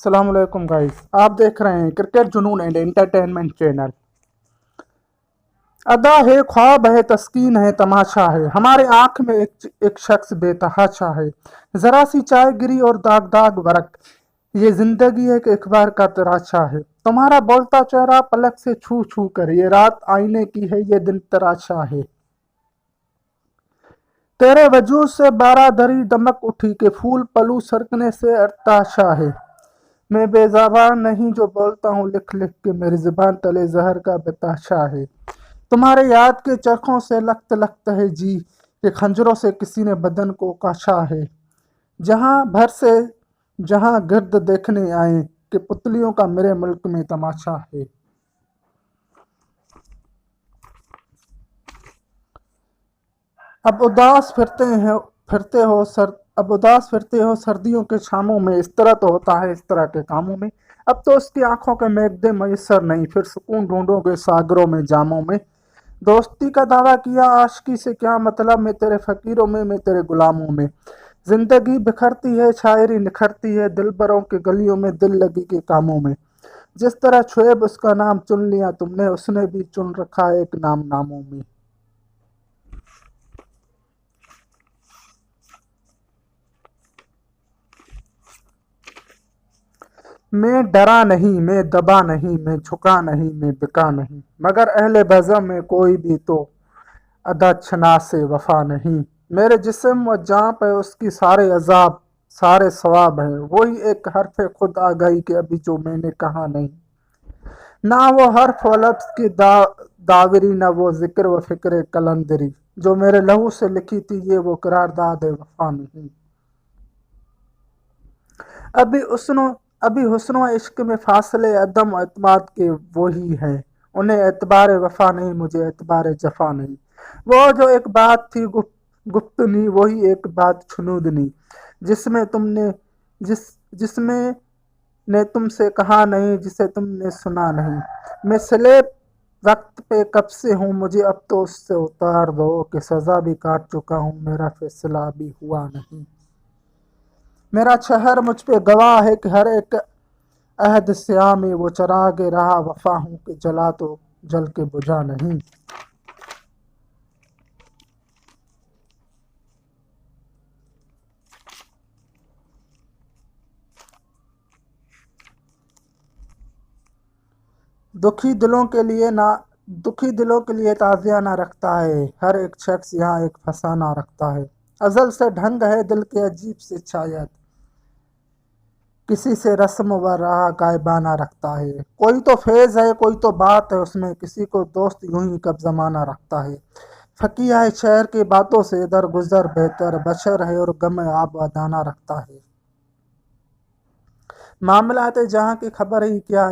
السلام علیکم گائز، آپ دیکھ رہے ہیں کرکٹ جنون اینڈ انٹرٹینمنٹ چینل۔ ادا ہے، خواب ہے، تسکین ہے، تماشا ہے، ہمارے آنکھ میں ایک شخص بے تحاشا ہے۔ ذرا سی چائے گری اور داغ داغ ورق، یہ زندگی ایک اخبار کا تراشا ہے۔ تمہارا بولتا چہرہ پلک سے چھو چھو کر، یہ رات آئینے کی ہے، یہ دن تراشا ہے۔ تیرے وجود سے بارہ دری دمک اٹھی کہ پھول پلو سرکنے سے ارتعاشا ہے۔ میں بے زبان نہیں جو بولتا ہوں لکھ لکھ کے، میری زبان تلے زہر کا بتاشا ہے۔ تمہارے یاد کے چرخوں سے لخت لخت ہے جی، کہ خنجروں سے کسی نے بدن کو کاشا ہے۔ جہاں بھر سے جہاں گرد دیکھنے آئیں، کہ پتلیوں کا میرے ملک میں تماشا ہے۔ اب اداس پھرتے ہو سردیوں کے شاموں میں، اس طرح تو ہوتا ہے اس طرح کے کاموں میں۔ اب تو اس کی آنکھوں کے میگدے میسر نہیں، پھر سکون ڈھونڈو گے ساگروں میں جاموں میں۔ دوستی کا دعویٰ کیا عاشقی سے کیا مطلب، میں تیرے فقیروں میں تیرے غلاموں میں۔ زندگی بکھرتی ہے، شاعری نکھرتی ہے، دلبروں کے گلیوں میں، دل لگی کے کاموں میں۔ جس طرح شعیب اس کا نام چن لیا تم نے، اس نے بھی چن رکھا ہے ایک نام ناموں میں۔ میں ڈرا نہیں، میں دبا نہیں، میں جھکا نہیں، میں بکا نہیں، مگر اہل بزم میں کوئی بھی تو عدد شناس وفا نہیں۔ میرے جسم و جاں پہ اس کی سارے عذاب سارے ثواب ہیں، وہی ایک حرف خود آگئی کہ ابھی جو میں نے کہا نہیں۔ نہ وہ حرف و لفظ کی داوری، نہ وہ ذکر و فکر قلندری، جو میرے لہو سے لکھی تھی یہ وہ قرارداد وفا نہیں۔ ابھی حسن و عشق میں فاصلے عدم اعتماد کے وہی ہیں، انہیں اعتبار وفا نہیں، مجھے اعتبار جفا نہیں۔ وہ جو ایک بات تھی گفتنی، وہی ایک بات شنودنی، جس میں نے تم سے کہا نہیں، جسے تم نے سنا نہیں۔ میں سلیب وقت پہ کب سے ہوں، مجھے اب تو اس سے اتار دو، کہ سزا بھی کاٹ چکا ہوں، میرا فیصلہ ابھی ہوا نہیں۔ میرا شہر مجھ پہ گواہ ہے کہ ہر ایک عہد سیاہ میں وہ چراغ راہ وفا ہوں، کہ جلا تو جل کے بجھا نہیں۔ دکھی دلوں کے لیے تعزیہ نہ رکھتا ہے، ہر ایک شخص یہاں ایک فسانہ رکھتا ہے۔ ازل سے ڈھنگ ہے دل کے عجیب سے، شاید کسی سے رسم و راہ غائبانہ رکھتا ہے۔ کوئی تو فیض ہے، کوئی تو بات ہے اس میں، کسی کو دوست یوں ہی کب زمانہ رکھتا ہے۔ فقیہ ہے شہر کی باتوں سے درگزر بہتر، بشر ہے اور غم آبادانہ رکھتا ہے۔ معاملات جہاں کی خبر ہی کیا ہے۔